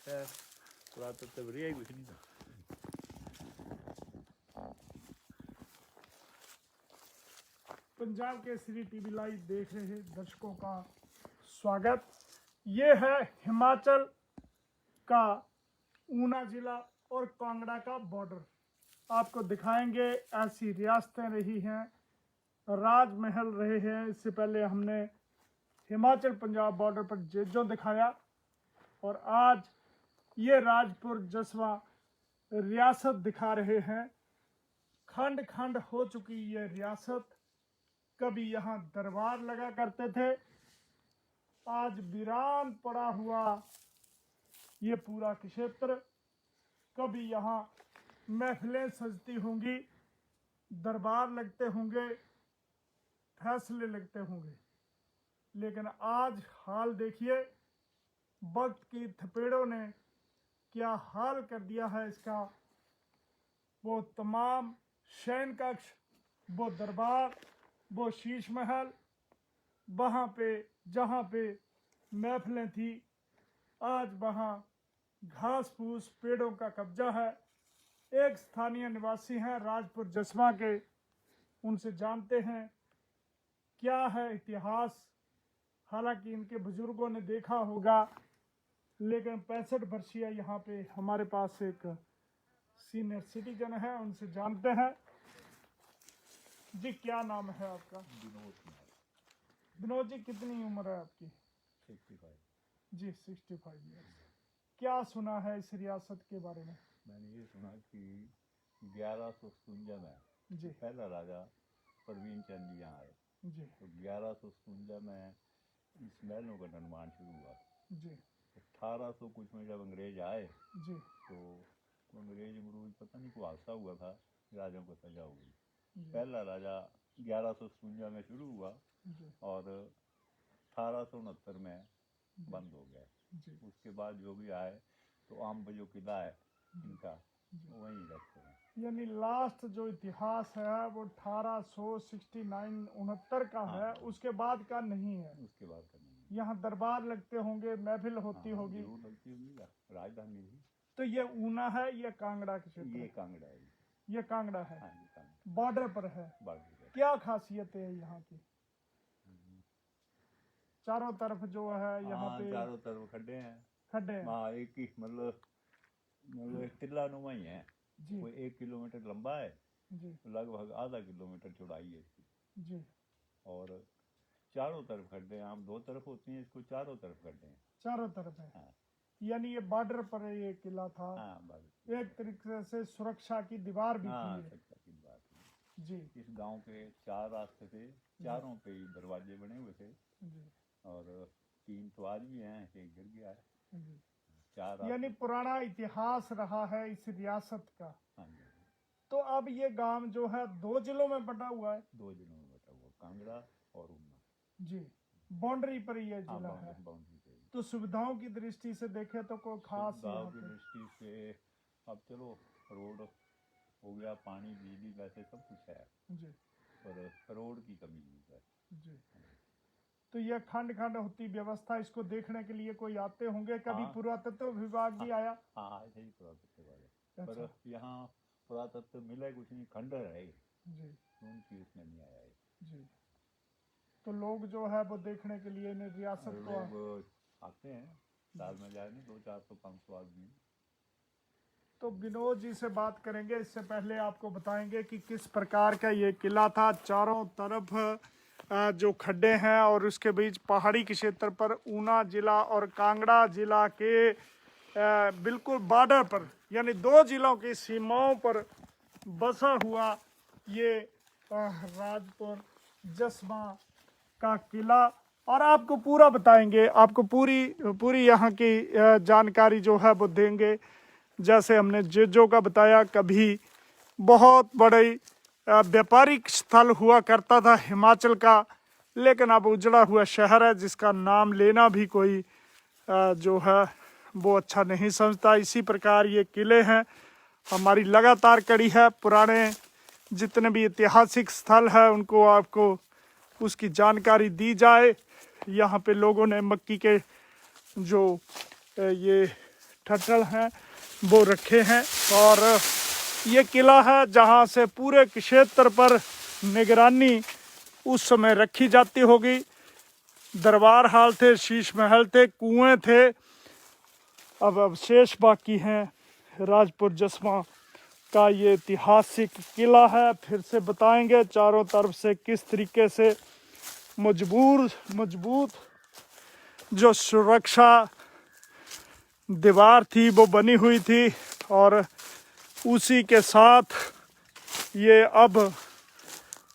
खैर पुरातत्व रिया कुछ नहीं था। पंजाब केसरी टीवी लाइव देख रहे दर्शकों का स्वागत। ये है हिमाचल का ऊना जिला और कांगड़ा का बॉर्डर। आपको दिखाएंगे ऐसी रियासतें रही हैं, राजमहल रहे हैं। इससे पहले हमने हिमाचल पंजाब बॉर्डर पर जेजों दिखाया और आज ये राजपुर जसवा रियासत दिखा रहे हैं। खंड खंड हो चुकी ये रियासत। कभी यहाँ दरबार लगा करते थे, आज वीरान पड़ा हुआ ये पूरा क्षेत्र। कभी यहाँ महफिलें सजती होंगी, दरबार लगते होंगे, फैसले लगते होंगे, लेकिन आज हाल देखिए, वक्त की थपेड़ों ने क्या हाल कर दिया है इसका। वो तमाम शयन कक्ष, वो दरबार, वो शीश महल, वहाँ पे जहाँ पे महफिलें थी, आज वहाँ घास फूस पेड़ों का कब्जा है। एक स्थानीय निवासी हैं राजपुर जसवा के, उनसे जानते हैं क्या है इतिहास। हालांकि इनके बुजुर्गों ने देखा होगा, लेकिन 65 वर्षीय यहाँ पे हमारे पास एक सीनियर सिटीजन है, उनसे जानते हैं। जी क्या नाम है आपका? विनोद जी, कितनी उम्र है आपकी? 65 जी 65 ईयर्स। क्या सुना है इस रियासत के बारे में? मैंने ये सुना कि 1157 में जी पहला राजा परवीन चंद जी यहाँ आए, जी तो 1157 में इस महलों का निर्माण शुरू हुआ। जी 1800 कुछ में जब अंग्रेज आए जी तो अंग्रेज मरूज पता नहीं कोई हादसा हुआ था, राजाओं को सजा हो गई। जी पहला राजा 1157 में शुरू हुआ जी और 1869 में बंद हो गया। जी उसके बाद जो भी आए तो आम जो किला है इनका जी। वहीं रखते हैं। यानी लास्ट जो इतिहास है वो 1869-69 का है, हाँ। उसके बाद का नहीं है। उसके बाद का नहीं। यहाँ दरबार लगते होंगे, महफिल होती हाँ, होगी। जरूर लगती होगी, राजधानी भी। तो ये ऊना है, ये कांगड़ा के क्षेत्र ये है? कांगड़ा है। ये कांगड़ा है। हाँ, ये कांगड़ा बॉर्डर पर है। बॉर्डर है। क्या खासियत है यहाँ की? चारों तरफ जो है यहाँ पे चारों तरफ खड्डे हैं। खड्डे हैं। हाँ, एक ही मतलब एक टिल्ला नुमा ही है। जी कोई 1 किलोमीटर लंबा है, जी लगभग आधा किलोमीटर चौड़ाई है इसकी, जी। और चारों तरफ खड्डे हैं। आम 2 तरफ होती हैं, इसको चारों तरफ खड्डे हैं। चारों तरफ है। हाँ यानी ये बॉर्डर पर ये किला था। हाँ, बस एक तरीके से सुरक्षा की दीवार भी हाँ, थी ये। सच्चा की बात है। जी इस गांव के 4 रास्ते थे, चारों पे ही दरवाजे बने हुए थे, जी और 3 तो आज भी हैं, एक गिर गया है। जी। 4 यानी रास्ते। पुराना इतिहास रहा है इस रियासत का। हाँ जी, तो अब ये गांव जो है 2 जिलों में बटा हुआ है। 2 जिलों में बटा हुआ, कांगड़ा और ऊना। जी, बाउंड्री पर ये हाँ, जिला है। बाउंड्री पे। तो सुविधाओं की दृष्टि से देखें तो कोई खास सुविधाओं यहाँ की पे? दृष्टि से अब चलो रोड हो गया, पानी बिजली वैसे सब कुछ है, जी पर रोड की कमी है। जी। तो ये खंड खंड होती व्यवस्था, इसको देखने के लिए कोई आते होंगे? कभी हाँ। पुरातत्व विभाग भी आया? हाँ, ऐसे ही पुरातत्व वाले, अच्छा। पर यहाँ पुरातत्व मिला कुछ नहीं, खंडर है ये, जी उनकी उसमें नहीं आया है। जी। तो लोग जो है वो देखने के लिए इन रियासत को लोग आते हैं, साल में जाए नहीं 200, 400, 500 आदमी। तो विनोद जी से बात करेंगे। इससे पहले आपको बताएंगे कि किस प्रकार का ये किला था। चारों तरफ जो खड्डे हैं और उसके बीच पहाड़ी के क्षेत्र पर ऊना जिला और कांगड़ा जिला के बिल्कुल बॉर्डर पर, यानी 2 जिलों की सीमाओं पर बसा हुआ ये राजपुर जसवा का किला। और आपको पूरा बताएंगे, आपको पूरी यहाँ की जानकारी जो है वो देंगे। जैसे हमने जेजो का बताया, कभी बहुत बड़े व्यापारिक स्थल हुआ करता था हिमाचल का, लेकिन अब उजड़ा हुआ शहर है जिसका नाम लेना भी कोई जो है वो अच्छा नहीं समझता। इसी प्रकार ये किले हैं। हमारी लगातार कड़ी है, पुराने जितने भी ऐतिहासिक स्थल है उनको आपको उसकी जानकारी दी जाए। यहाँ पे लोगों ने मक्की के जो ये ठट्ठल हैं वो रखे हैं। और ये किला है जहाँ से पूरे क्षेत्र पर निगरानी उस समय रखी जाती होगी। दरबार हाल थे, शीश महल थे, कुएं थे। अब अवशेष बाकी हैं। राजपुर जसवा का ये ऐतिहासिक किला है। फिर से बताएंगे चारों तरफ से किस तरीके से मजबूत जो सुरक्षा दीवार थी वो बनी हुई थी। और उसी के साथ ये अब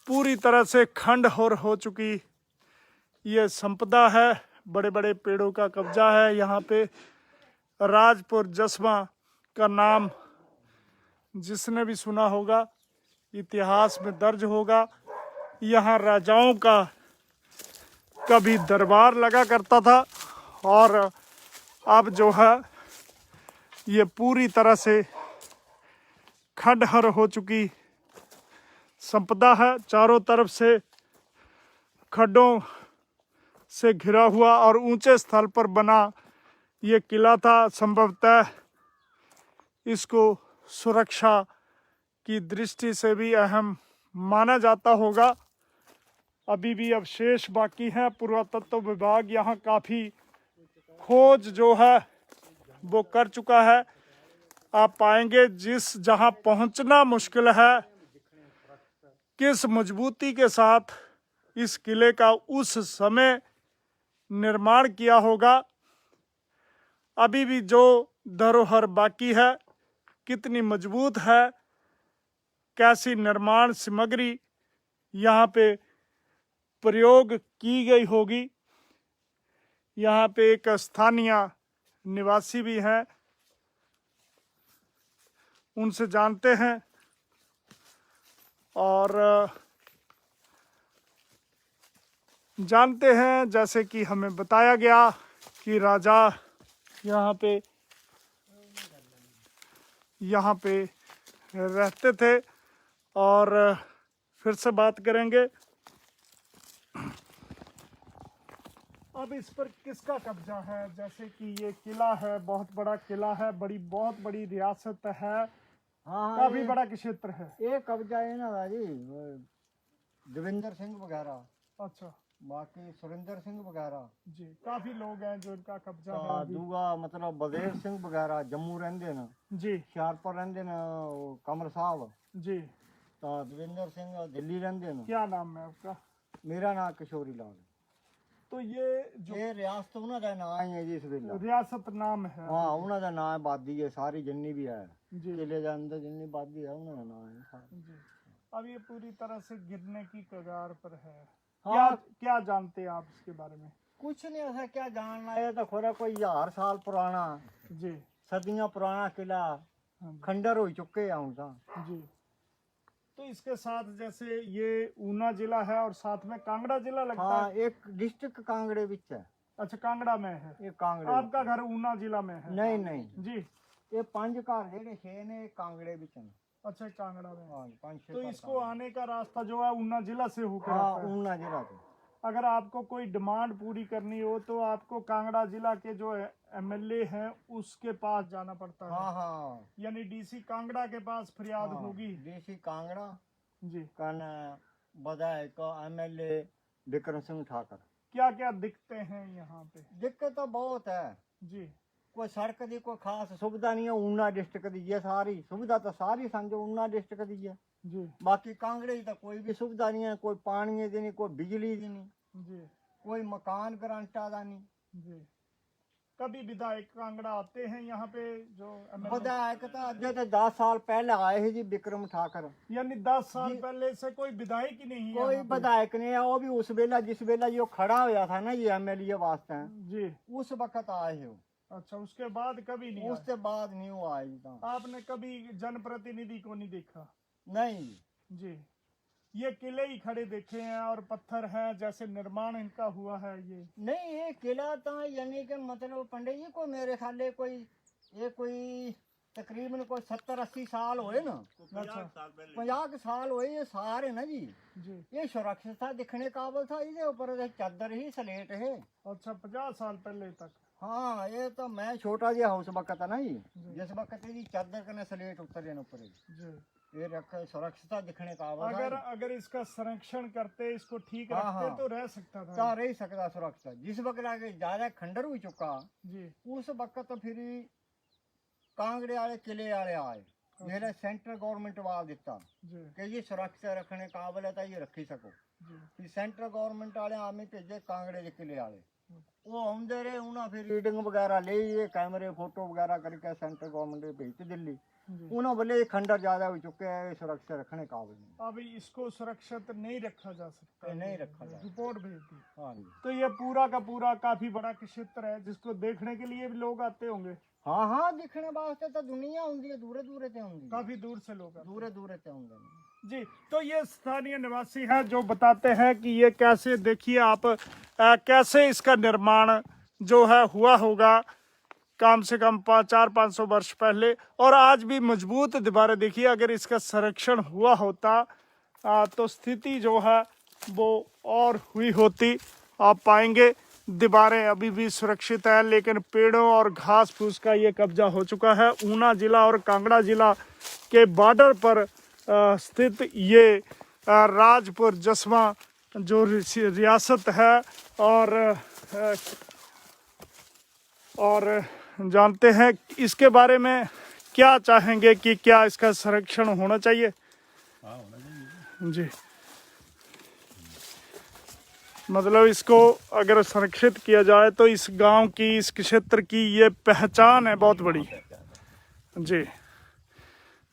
पूरी तरह से खंडहर हो चुकी ये संपदा है। बड़े बड़े पेड़ों का कब्जा है यहाँ पे। राजपुर जसवा का नाम जिसने भी सुना होगा इतिहास में दर्ज होगा। यहाँ राजाओं का कभी दरबार लगा करता था। और अब जो है ये पूरी तरह से खंडहर हो चुकी संपदा है। चारों तरफ से खड्डों से घिरा हुआ और ऊंचे स्थल पर बना ये किला था। संभवतः इसको सुरक्षा की दृष्टि से भी अहम माना जाता होगा। अभी भी अवशेष बाकी हैं। पुरातत्व विभाग यहाँ काफ़ी खोज जो है वो कर चुका है। आप पाएंगे जहाँ पहुँचना मुश्किल है, किस मजबूती के साथ इस किले का उस समय निर्माण किया होगा। अभी भी जो धरोहर बाकी है कितनी मजबूत है, कैसी निर्माण सामग्री यहाँ पे प्रयोग की गई होगी। यहाँ पे एक स्थानीय निवासी भी हैं, उनसे जानते हैं। और जानते हैं जैसे कि हमें बताया गया कि राजा यहाँ पे रहते थे। और फिर से बात करेंगे अब इस पर किसका कब्जा है। जैसे कि ये किला है, बहुत बड़ा किला है, बहुत बड़ी रियासत है। हाँ काफी बड़ा क्षेत्र है। ये कब्जा है ना राजी, देवेंद्र सिंह वगैरह, अच्छा, बाकी सुरेंद्र सिंह वगैरह जी काफी लोग हैं जो इनका कब्जा है ਤਾਂ अभी। ਦੂਗਾ ਮਤਲਬ ਬਲਦੇਵ ਸਿੰਘ ਵਗੈਰਾ ਜੰਮੂ ਰਹਿੰਦੇ ਨੇ, जी ਹੁਸ਼ਿਆਰਪੁਰ ਰਹਿੰਦੇ ਨੇ ਉਹ ਕਮਰ ਸਾਹਿਬ, जी। ਤਾਂ ਦਵਿੰਦਰ ਸਿੰਘ ਦਿੱਲੀ ਰਹਿੰਦੇ ਨੇ। क्या नाम है आपका? ਮੇਰਾ ਨਾਮ ਕਿਸ਼ੋਰੀ ਲਾਲ। तो ये जो ਇਹ ਰਿਆਸਤ ਉਹਨਾਂ ਦਾ ਨਾਂ ਹੀ ਹੈ ਜੀ ਇਸ ਵੇਲੇ। रियासत नाम है। ਹਾਂ ਉਹਨਾਂ ਦਾ ਨਾਂ ਆਬਾਦੀ ਹੈ ਸਾਰੀ ਜਿੰਨੀ ਵੀ ਹੈ जी ਕਿਲੇ ਦੇ ਅੰਦਰ ਜਿੰਨੀ ਆਬਾਦੀ ਹੈ ਉਹਨਾਂ ਦਾ ਨਾਂ ਹੈ ਸਾਰੀ। जी। अब ये पूरी तरह से गिरने की कगार पर है। हाँ। क्या जानते हैं आप इसके बारे में? ਕੁਛ ਨਹੀਂ ऐसा क्या जानना है, तो खोरा कोई 1000 साल पुराना जी सदियां पुराना किला हाँ जी। खंडर हो चुके हैं ਹੁਣ ਤਾਂ। जी। तो इसके साथ जैसे ये ऊना जिला है और साथ में कांगड़ा जिला लगता हाँ है। एक डिस्ट्रिक्ट कांगड़े विच है। अच्छा, कांगड़ा में है। ये कांगड़े आपका घर ऊना जिला में है? नहीं नहीं जी। ये 5 घर जेडे 6 ने कांगड़े विच हैं। अच्छा, कांगड़ा में। हाँ 5-6 तो इसको आने का रास्ता जो है ऊना जिला से होकर हाँ आता है। ऊना जिला से। अगर आपको कोई डिमांड पूरी करनी हो तो आपको कांगड़ा जिला के जो एमएलए हैं उसके पास जाना पड़ता है। हाँ हाँ यानी डीसी कांगड़ा के पास फरियाद हाँ, होगी। डीसी कांगड़ा जी। कन विधायक एमएलए विक्रम सिंह ठाकर। क्या क्या दिखते हैं यहाँ पे? दिक्कत तो बहुत है जी कोई सड़क की कोई खास सुविधा नहीं है। ऊना डिस्ट्रिक्ट दी है सारी सुविधा तो सारी समझो ऊना डिस्ट्रिक्ट दी है। जी बाकी कांगड़े की तो कोई भी सुविधा नहीं है। कोई पानी की नहीं, कोई बिजली की नहीं, जी कोई मकान ग्रांटा का नहीं। जी। कभी विधायक कांगड़ा आते हैं यहाँ पे जो MLA? विधायक तो अजे तो 10 साल पहले आए हैं जी विक्रम ठाकर। यानी 10 साल पहले से कोई विधायक ही नहीं है कोई यहाँ पे? विधायक नहीं है। वो भी उस वेला जिस वेला जो खड़ा होया था ना ये एमएलए वास्ते, जी। उस वक्त आए हो। अच्छा, उसके बाद कभी नहीं आए? उसके बाद नहीं हुआ आज तक। आपने कभी जनप्रतिनिधि को नहीं देखा? नहीं जी। ये किले ही खड़े देखे हैं और पत्थर हैं जैसे निर्माण इनका हुआ है ये? नहीं ये किला तो यानी कि मतलब पंडित जी को मेरे ख्याल कोई तकरीबन कोई 70-80 साल हुए ना। अच्छा 50 साल हुए ये सारे ना जी। जी। ये सुरक्षित था, दिखने काबिल था। इसके ऊपर चादर ही स्लेट है। अच्छा, 50 साल पहले तक? हाँ ये तो मैं छोटा जिहा उस वक्त है ना जी, जिस वक्त जी चादर कने स्लेट उतरे न ऊपर जी। ये रखे सुरक्षिता दिखने का आवाज अगर अगर इसका संरक्षण करते, इसको ठीक हाँ, रखते हाँ। तो रह सकता था। ता रह सकता सुरक्षित। जिस वक्त आगे ज्यादा खंडर हो चुका जी उस वक्त तो फिर कांगड़े वाले किले वाले आए, मेरे सेंट्रल गवर्नमेंट वाल दिता जी कि ये सुरक्षित रखने काबिल है तो ये रखी सको। जी फिर सेंट्रल गवर्नमेंट वाले आमे भेजे कांगड़े के किले वाले, वो आंदे रहे उन्हें फिर रीडिंग वगैरह ले ये कैमरे फोटो वगैरह करके सेंट्रल गवर्नमेंट भेजते दिल्ली। जी। उन्होंने बोले ये खंडर ज्यादा हो चुके हैं, सुरक्षित रखने काबिल नहीं। अभी इसको सुरक्षित नहीं रखा जा सकता, ये नहीं रखा जा रिपोर्ट भेज दी। हाँ जी। तो ये पूरा का पूरा काफी बड़ा क्षेत्र है जिसको देखने के लिए भी लोग आते होंगे। हाँ हाँ दिखने वास्ते तो दुनिया आउंदी है, दूरे दूरे से आउंदी है, काफी दूर से लोग आते दूरे दूरे से आउंदे हैं। जी। तो ये स्थानीय निवासी हैं जो बताते हैं कि ये कैसे, देखिए आप कैसे इसका निर्माण जो है हुआ होगा कम से कम 400-500 वर्ष पहले, और आज भी मजबूत दीवारें। देखिए अगर इसका संरक्षण हुआ होता तो स्थिति जो है वो और हुई होती। आप पाएंगे दीवारें अभी भी सुरक्षित है, लेकिन पेड़ों और घास फूस का ये कब्जा हो चुका है। ऊना जिला और कांगड़ा जिला के बॉर्डर पर स्थित ये राजपुर जसवा जो रियासत है, और जानते हैं इसके बारे में क्या चाहेंगे कि क्या इसका संरक्षण होना चाहिए। हाँ होना चाहिए। जी, मतलब इसको अगर संरक्षित किया जाए तो इस गांव की, इस क्षेत्र की ये पहचान है बहुत बड़ी। जी,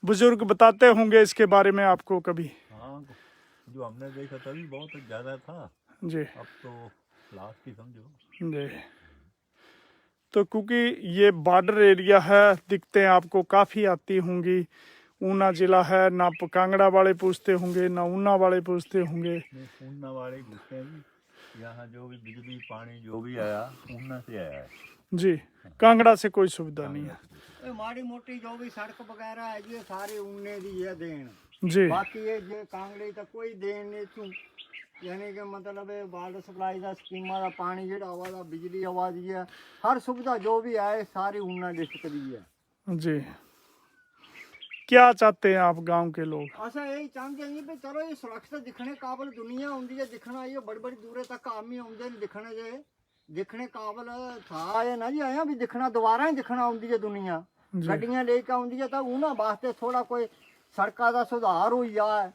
बुजुर्ग बताते होंगे इसके बारे में आपको कभी। हाँ जो हमने देखा तभी बहुत ज़्यादा था, जी अब तो लास्ट ही समझो। जी। तो क्योंकि ये बॉर्डर एरिया है, दिक्कतें आपको काफ़ी आती होंगी। ऊना जिला है, ना कांगड़ा वाले पूछते होंगे ना ऊना वाले पूछते होंगे। ऊना वाले घुसते हैं जी, यहाँ जो भी बिजली पानी जो भी आया ऊना से आया है जी, कांगड़ा से कोई सुविधा नहीं है। ये माड़ी मोटी जो भी सड़क वगैरह है ये सारी उन्ने दी है देन, जी बाकी ये जे कांगड़े तो कोई देन नहीं तू, यानी कि मतलब ये वाटर सप्लाई का स्कीमा का पानी जेड़ा आवा दा बिजली आवा दी है, हर सुविधा जो भी है सारी ऊना डिस्ट्रिक्ट दी है। जी, क्या चाहते हैं आप गांव के लोग? असा यही चाहते हैं भी चलो ये सुरक्षित दिखने काबिल दुनिया आउंदी है, दिखना ये बड़ी बड़ी दूरे तक आम ही आउंदे ने दिखने जे, दिखने काबिल था ये ना जी आया भी दिखना दोबारा ही दिखना आउंदी है दुनिया, गड्डियां लेके आउंदी है तो उन्हां वास्ते थोड़ा कोई सड़का का सुधार हो जाए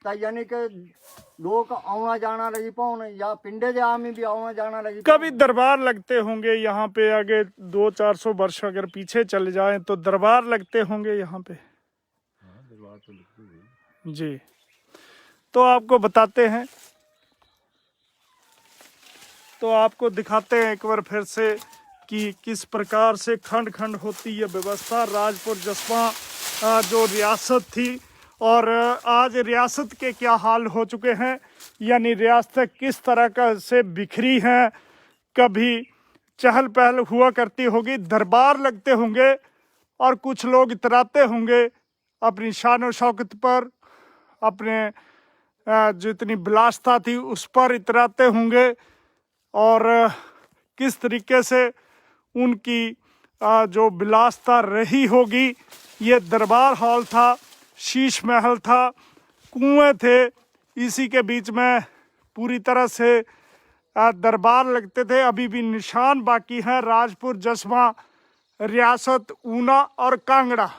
तो यानी कि लोग आना जाना लगी पाउन, या पिंडे दे आमी भी आना जाना लगी कभी दरबार लगते होंगे यहाँ पे, आगे 200-400 वर्ष अगर पीछे चले जाएं तो दरबार लगते होंगे यहाँ पे। हाँ दरबार तो लगती है जी, तो आपको बताते हैं, तो आपको दिखाते हैं एक बार फिर से कि किस प्रकार से खंड खंड होती है व्यवस्था। राजपुर जसवा जो रियासत थी, और आज रियासत के क्या हाल हो चुके हैं, यानी रियासतें किस तरह का से बिखरी हैं। कभी चहल पहल हुआ करती होगी, दरबार लगते होंगे, और कुछ लोग इतराते होंगे अपनी शान और शौकत पर, अपने जितनी विलासता थी उस पर इतराते होंगे, और किस तरीके से उनकी जो विलासता रही होगी। ये दरबार हॉल था, शीश महल था, कुएं थे, इसी के बीच में पूरी तरह से दरबार लगते थे। अभी भी निशान बाकी है। राजपुर जसवा रियासत ऊना और कांगड़ा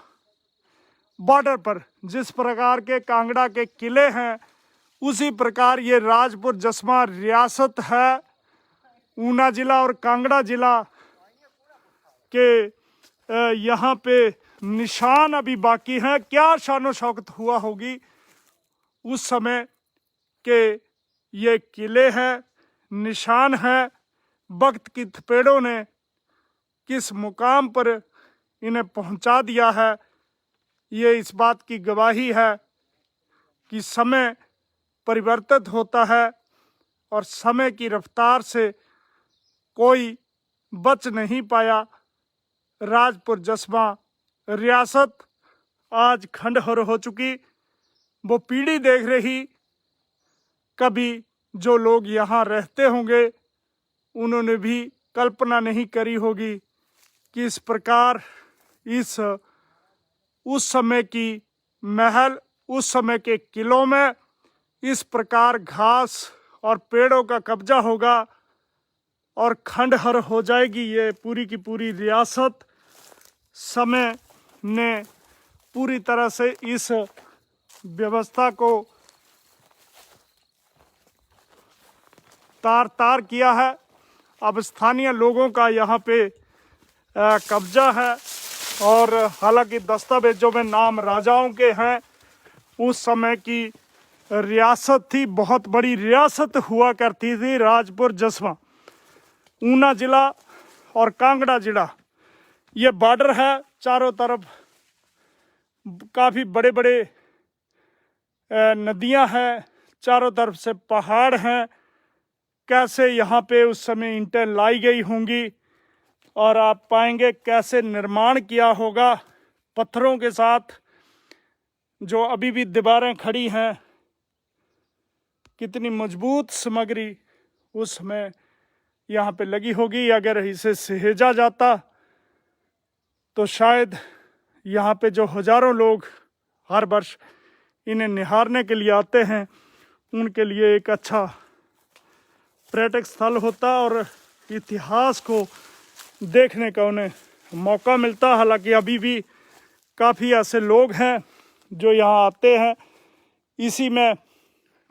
बॉर्डर पर जिस प्रकार के कांगड़ा के किले हैं, उसी प्रकार ये राजपुर जसवा रियासत है। ऊना जिला और कांगड़ा जिला के यहाँ पे निशान अभी बाकी हैं। क्या शानो शौकत हुआ होगी उस समय के ये किले हैं, निशान हैं, वक्त की थपेड़ों ने किस मुकाम पर इन्हें पहुंचा दिया है। ये इस बात की गवाही है कि समय परिवर्तित होता है और समय की रफ्तार से कोई बच नहीं पाया। राजपुर जसवा रियासत आज खंडहर हो चुकी, वो पीढ़ी देख रही। कभी जो लोग यहाँ रहते होंगे उन्होंने भी कल्पना नहीं करी होगी कि इस प्रकार उस समय की महल, उस समय के किलों में इस प्रकार घास और पेड़ों का कब्जा होगा और खंडहर हो जाएगी ये पूरी की पूरी रियासत। समय ने पूरी तरह से इस व्यवस्था को तार तार किया है। अब स्थानीय लोगों का यहाँ पे कब्जा है और हालांकि दस्तावेजों में नाम राजाओं के हैं। उस समय की रियासत थी, बहुत बड़ी रियासत हुआ करती थी राजपुर जसवा। ऊना जिला और कांगड़ा जिला ये बॉर्डर है, चारों तरफ काफ़ी बड़े बड़े नदियां हैं, चारों तरफ से पहाड़ हैं। कैसे यहाँ पे उस समय ईंटें लाई गई होंगी और आप पाएंगे कैसे निर्माण किया होगा पत्थरों के साथ। जो अभी भी दीवारें खड़ी हैं, कितनी मजबूत सामग्री उस समय यहाँ पे लगी होगी। अगर इसे सहेजा जाता तो शायद यहाँ पे जो हजारों लोग हर वर्ष इन्हें निहारने के लिए आते हैं, उनके लिए एक अच्छा पर्यटक स्थल होता और इतिहास को देखने का उन्हें मौका मिलता। हालांकि अभी भी काफ़ी ऐसे लोग हैं जो यहाँ आते हैं। इसी में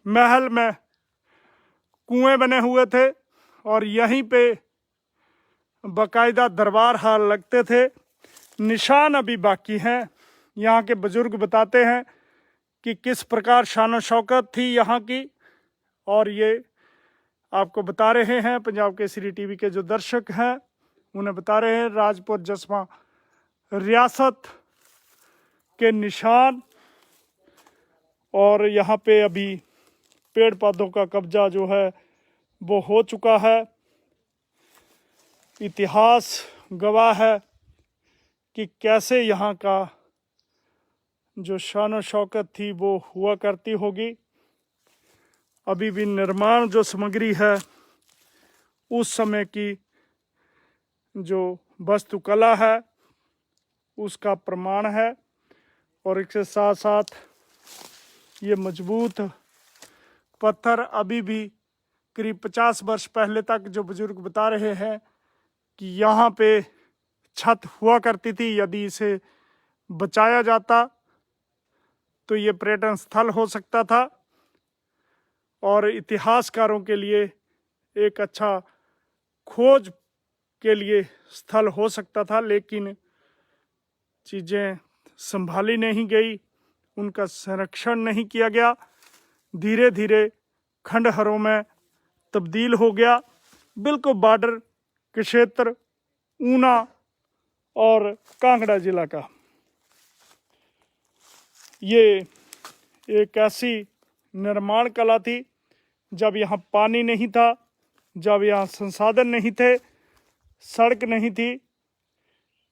महल में कुएं बने हुए थे और यहीं पे बाकायदा दरबार हाल लगते थे। निशान अभी बाकी हैं। यहाँ के बुजुर्ग बताते हैं कि किस प्रकार शान शौकत थी यहाँ की, और ये आपको बता रहे हैं पंजाब केसरी टीवी के जो दर्शक हैं उन्हें बता रहे हैं राजपुर जसवा रियासत के निशान। और यहाँ पे अभी पेड़ पौधों का कब्जा जो है वो हो चुका है। इतिहास गवाह है कि कैसे यहाँ का जो शान शौकत थी वो हुआ करती होगी। अभी भी निर्माण जो सामग्री है उस समय की जो वास्तुकला है उसका प्रमाण है। और इसके साथ साथ ये मजबूत पत्थर अभी भी करीब 50 वर्ष पहले तक जो बुजुर्ग बता रहे हैं कि यहाँ पे छत हुआ करती थी। यदि इसे बचाया जाता तो ये पर्यटन स्थल हो सकता था और इतिहासकारों के लिए एक अच्छा खोज के लिए स्थल हो सकता था। लेकिन चीज़ें संभाली नहीं गई, उनका संरक्षण नहीं किया गया, धीरे धीरे खंडहरों में तब्दील हो गया। बिल्कुल बॉर्डर के क्षेत्र ऊना और कांगड़ा जिला का ये एक ऐसी निर्माण कला थी जब यहाँ पानी नहीं था, जब यहाँ संसाधन नहीं थे, सड़क नहीं थी,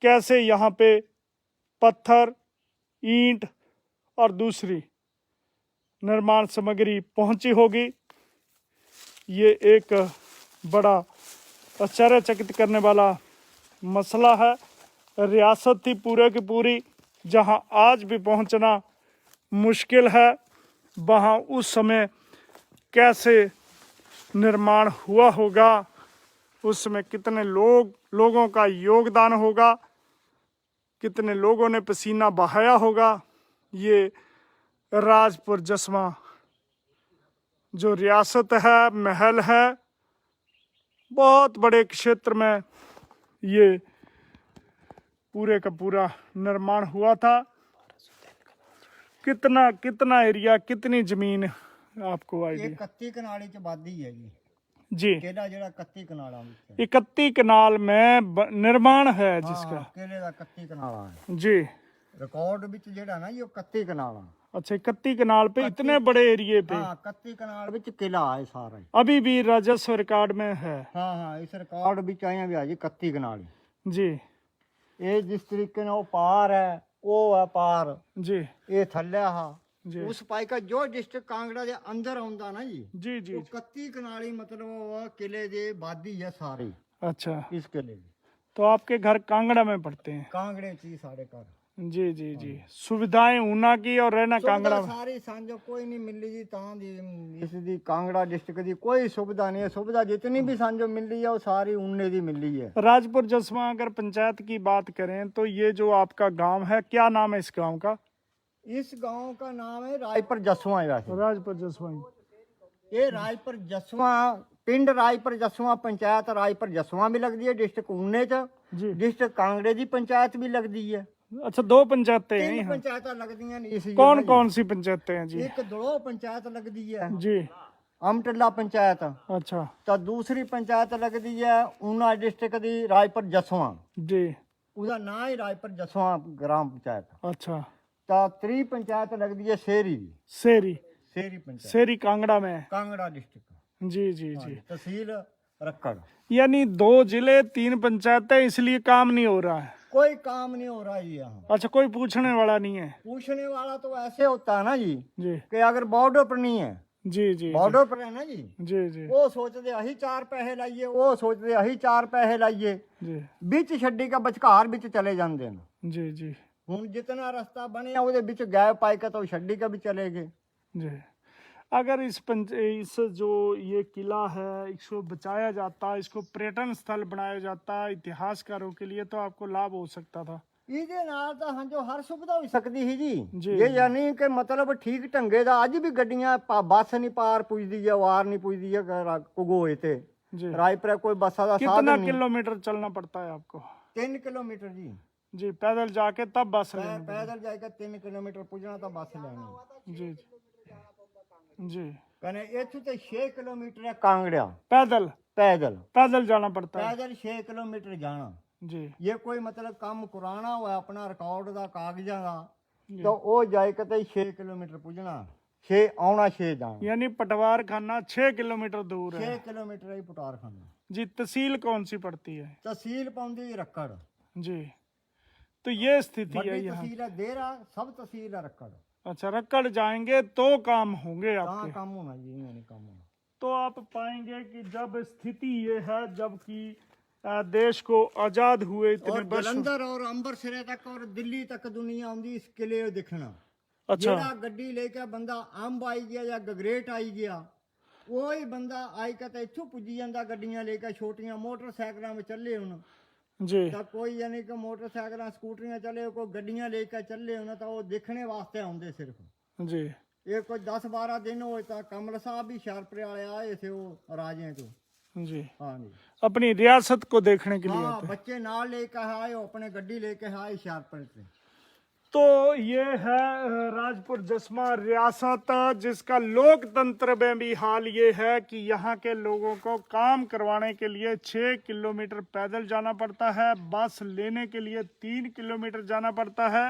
कैसे यहाँ पे पत्थर, ईंट और दूसरी निर्माण सामग्री पहुंची होगी। ये एक बड़ा आश्चर्यचकित करने वाला मसला है। रियासत थी पूरे की पूरी, जहां आज भी पहुंचना मुश्किल है, वहां उस समय कैसे निर्माण हुआ होगा, उसमें कितने लोगों का योगदान होगा, कितने लोगों ने पसीना बहाया होगा। ये राजपुर जसवा जो रियासत है, महल है, बहुत बड़े क्षेत्र में ये पूरे का पूरा निर्माण हुआ था। कितना एरिया, कितनी जमीन आपको ये आइडिया? 31 कनाली च आबादी है जी, केला जेड़ा 31 कनाला विच 31 कनाल में निर्माण है जिसका। केले दा 31 कनाला है जी, रिकॉर्ड विच जेड़ा ना ये 31 कनाला। अच्छा 31 कनाल पे इतने बड़े एरिए पे हाँ 31 कनाल विच किला है सारा ही। अभी भी राजस्व रिकॉर्ड में है। हाँ इस रिकॉर्ड विच आया भी आज 31 कनाल। जी ये जिस तरीके ਨਾਲ पार है वो है पार जी ये थल्ले हा जी उस पाई का जो डिस्ट्रिक्ट कांगड़ा ਦੇ अंदर आउंदा ना जी जी जी वो 31 कनाली मतलब वो किले दे बादी है सारी। अच्छा, इसके लिए तो आपके घर कांगड़ा में पड़ते हैं? कांगड़े ची साढ़े कर जी जी जी। सुविधाएं ऊना की और रहना कांगड़ा सुविधा में? सारी सांझो कोई नहीं मिल रही जी तां दी इस दी कांगड़ा डिस्ट्रिक्ट दी कोई सुविधा नहीं है। सुविधा जितनी भी सांझो मिल रही है वो सारी ऊने दी मिल रही है। राजपुर जसवा अगर पंचायत की बात करें तो ये जो आपका गांव है, क्या नाम है इस गांव का? इस गांव का नाम है रायपुर जसवा है। वैसे राजपुर जसवा ही। ये रायपुर जसवा पिंड रायपुर जसवा पंचायत रायपुर जसवा भी लगती है डिस्ट्रिक्ट ऊने च जी। डिस्ट्रिक्ट कांगड़े की पंचायत भी लगती है। अच्छा, 2 पंचायतें हैं तीन यहाँ? पंचायत लगती हैं इस कौन कौन सी पंचायतें हैं जी? एक दड़ो पंचायत लगती है जी। अमटला पंचायत। अच्छा तो दूसरी पंचायत लगती है ऊना डिस्ट्रिक्ट की रायपुर जसवा। जी। उसका नाम ही रायपुर जसवा ग्राम पंचायत। अच्छा, तो त्री पंचायत लगती है शेरी दी। सेरी? शेरी पंचायत सेरी कांगड़ा में है? कांगड़ा डिस्ट्रिक्ट। जी जी जी। तहसील रक्कड़। यानी 2 जिले 3 पंचायतें, इसलिए काम नहीं हो रहा है? कोई काम नहीं हो रहा है यहाँ। अच्छा, कोई पूछने वाला नहीं है? पूछने वाला तो ऐसे होता है ना जी जी कि अगर बॉर्डर पर नहीं है, जी जी बॉर्डर पर है ना जी, जी जी वो सोचते अही 4 पैसे लाइए, वो सोचते अही 4 पैसे लाइए, जी बिच छड्डी का बचकार बिच चले जाते हैं। जी जी ਹੁਣ जितना रास्ता बने ਉਹਦੇ ਵਿੱਚ गैप पाएगा तो छड्डी का भी चलेगे। जी। अगर इस जो ये किला है इसको बचाया जाता, इसको पर्यटन स्थल बनाया जाता इतिहासकारों के लिए, तो आपको लाभ हो सकता था। ਇਹਦੇ ਨਾਲ ਤਾਂ ਹਾਂਜੀ ਹਰ ਸੁਵਿਧਾ ਹੋ ਸਕਦੀ ਸੀ ਜੀ। ਜੀ। ਇਹ ਯਾਨੀ ਕਿ ਮਤਲਬ ਠੀਕ ਢੰਗੇ ਦਾ ਅੱਜ ਵੀ ਗੱਡੀਆਂ ਬੱਸ ਨਹੀਂ ਪਾਰ ਪੁੱਜਦੀ ਹੈ, ਵਾਰ ਨਹੀਂ ਪੁੱਜਦੀ ਹੈ ਕੁਗੋਏ ਤੇ जी। ਰਾयपुर कोई बसा ਦਾ कितना साधन नहीं। किलोमीटर चलना पड़ता है आपको? 3 किलोमीटर जी। जी, पैदल जाके तब बस लेनी पड़ती पैदल जाएगा 3 किलोमीटर पुजना तो बस लेनी। है। जी जी। कने इथु ते 6 किलोमीटर है कांगड़ा पैदल पैदल पैदल जाना पड़ता है? पैदल 6 किलोमीटर जाना। जी ये कोई मतलब काम पुराना हुआ अपना रिकॉर्ड दा कागजां दा जी। तो वो जाए कते 6 किलोमीटर पुजना, 6 आना 6 जाना। यानी पटवार खाना 6 किलोमीटर दूर 6 है। किलोमीटर ही पुटार खाना। जी। तहसील कौन सी पड़ती है? तहसील पाउंदी रक्कड़। जी। तो ये स्थिति है बड़ी यहाँ। तहसील है देरा, सब तहसील है रक्कड़। अच्छा, रक्कड़ जाएंगे तो काम होंगे कहाँ आपके? काम होना जी, नहीं काम होना। तो आप पाएंगे कि जब स्थिति ये है, जबकि देश को आजाद हुए इतने और वर्ष। जलंधर और अमृतसर तक और दिल्ली तक दुनिया आंदी इस किले दिखना। अच्छा। जेड़ा गड्डी लेके बंदा अंब आई गया या गगरेट आई गया, कोई बंदा आई के तो इथों पुजी जांदा गड्डियां लेके, छोटियां मोटरसाइकिलों में चले हुन जी तो कोई यानी कि मोटरसाइकिल स्कूटरियां चले, कोई गड्डियां लेके चले हुन तो वो देखने वास्ते आउंदे सिर्फ। जी। ये कोई 10-12 दिन होए तो कमल साहब भी शारपुर वाले आए थे वो राजे तो। जी। हाँ जी। अपनी रियासत को देखने के लिए हाँ, आते हैं। बच्चे नाल लेके आए, अपने गड्डी लेके आए शारपुर से। तो ये है राजपुर जसवा रियासत, जिसका लोकतंत्र में भी हाल ये है कि यहाँ के लोगों को काम करवाने के लिए 6 किलोमीटर पैदल जाना पड़ता है, बस लेने के लिए 3 किलोमीटर जाना पड़ता है।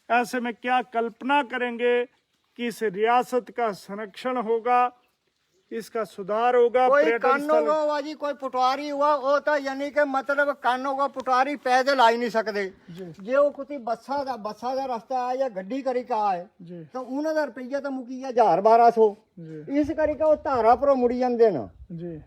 ऐसे में क्या कल्पना करेंगे कि इस रियासत का संरक्षण होगा, इसका सुधार होगा, कोई पर्यटन कानो स्थल। को हुआ जी, कोई पटवारी हुआ वो तो यानी कि मतलब कानो को पटवारी पैदल आ ही नहीं सकते। जी जे वो कुछ बसा दा रास्ता आए या गड्डी करी का आए जी तो उन्होंने दा रुपया तो मुकी गया 1000-1200। जी इस करी का वो धारा पर मुड़ी जाते ना, जी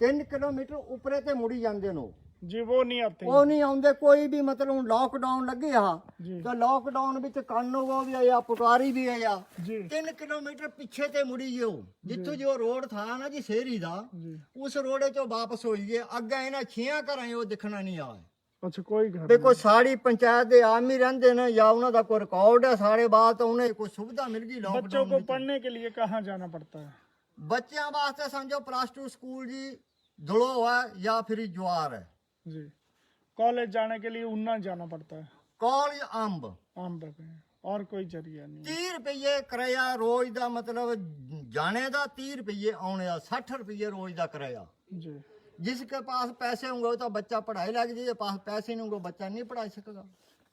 3 किलोमीटर ऊपरे ते मुड़ी जाते नो। जी। वो नहीं आते। वो नहीं आउंदे कोई भी, मतलब लॉकडाउन लगे हा जी तो लॉकडाउन विच कानो को भी आया, पटवारी भी आया। जी 3 किलोमीटर पीछे ते मुड़ी गयो, जिथों जो रोड था ना जी शेरी दा, जी। उस रोडे चो वापस होई गए। अगे इन्हां 6 घरां वो दिखना नहीं आए। अच्छा, कोई घर देखो साड़ी पंचायत दे आम ही रहंदे ने या उन्हां दा कोई रिकॉर्ड है सारे बात, उन्हें कोई सुविधा मिल गई नहीं। बच्चों लॉकडाउन को पढ़ने के लिए कहाँ जाना पड़ता है? बच्चों वास्ते समझो +2 स्कूल जी धुलो है या फिर ज्वार है। जी। कॉलेज जाने के लिए ऊना जाना पड़ता है? कॉलेज अंब आम पे और कोई जरिया नहीं? 30 रुपये किराया रोज दा, मतलब जाने दा 30 रुपये, आने दा 60 रुपये रोज दा किराया। जी। जिसके पास पैसे होंगे तो बच्चा पढ़ाई लग जाए, पास पैसे नहीं होंगे बच्चा नहीं पढ़ा सकेगा।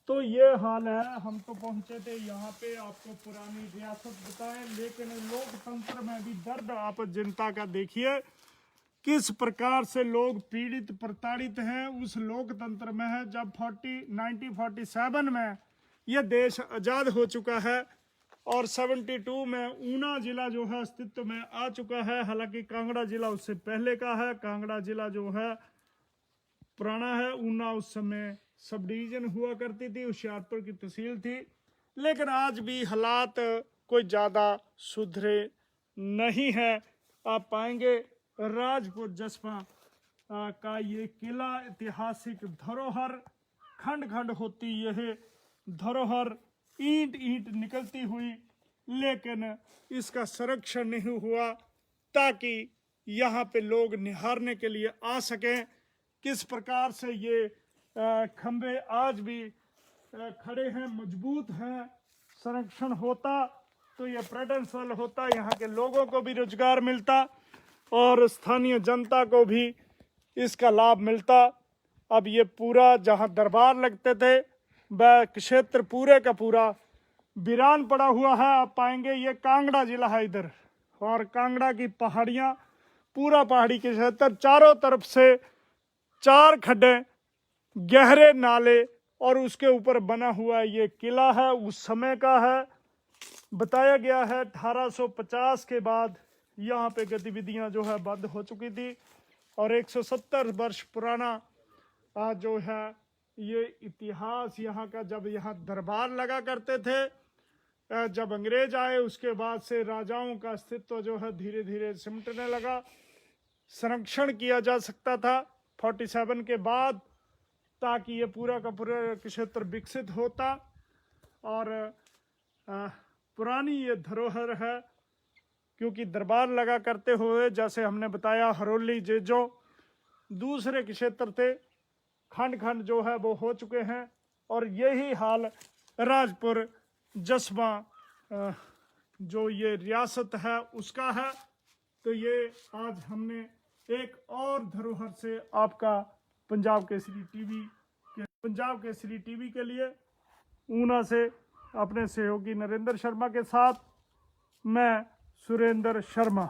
तो ये हाल है। हम तो पहुंचे थे यहाँ पे आपको पुरानी रियासत बताएं, लेकिन लोकतंत्र में भी दर्द आप जनता का देखिए, किस प्रकार से लोग पीड़ित प्रताड़ित हैं। उस लोकतंत्र में है जब 1947 में यह देश आज़ाद हो चुका है और 72 में ऊना जिला जो है अस्तित्व में आ चुका है। हालांकि कांगड़ा जिला उससे पहले का है। कांगड़ा जिला जो है पुराना है। ऊना उस समय सब डिवीजन हुआ करती थी, होशियारपुर की तहसील थी, लेकिन आज भी हालात कोई ज़्यादा सुधरे नहीं है। आप पाएंगे राजपुर जसपा का ये किला ऐतिहासिक धरोहर, खंड खंड होती यह धरोहर ईंट ईंट निकलती हुई, लेकिन इसका संरक्षण नहीं हुआ ताकि यहाँ पे लोग निहारने के लिए आ सकें। किस प्रकार से ये खंबे आज भी खड़े हैं, मजबूत हैं। संरक्षण होता तो ये पर्यटन स्थल होता, यहाँ के लोगों को भी रोजगार मिलता और स्थानीय जनता को भी इसका लाभ मिलता। अब ये पूरा जहाँ दरबार लगते थे वह क्षेत्र पूरे का पूरा वीरान पड़ा हुआ है। आप पाएंगे ये कांगड़ा जिला है इधर, और कांगड़ा की पहाड़ियाँ, पूरा पहाड़ी के क्षेत्र, चारों तरफ से 4 खड्डे, गहरे नाले, और उसके ऊपर बना हुआ ये किला है। उस समय का है, बताया गया है 1850 के बाद यहाँ पे गतिविधियाँ जो है बंद हो चुकी थी, और 170 वर्ष पुराना जो है ये इतिहास यहाँ का। जब यहाँ दरबार लगा करते थे, जब अंग्रेज आए उसके बाद से राजाओं का अस्तित्व जो है धीरे धीरे सिमटने लगा। संरक्षण किया जा सकता था 47 के बाद, ताकि ये पूरा का पूरा क्षेत्र विकसित होता। और पुरानी ये धरोहर है, क्योंकि दरबार लगा करते हुए, जैसे हमने बताया, हरोली जेजो दूसरे क्षेत्र थे, खंड खंड जो है वो हो चुके हैं। और यही हाल राजपुर जसबा जो ये रियासत है उसका है। तो ये आज हमने एक और धरोहर से आपका पंजाब केसरी टीवी के लिए ऊना से अपने सहयोगी नरेंद्र शर्मा के साथ मैं सुरेंद्र शर्मा।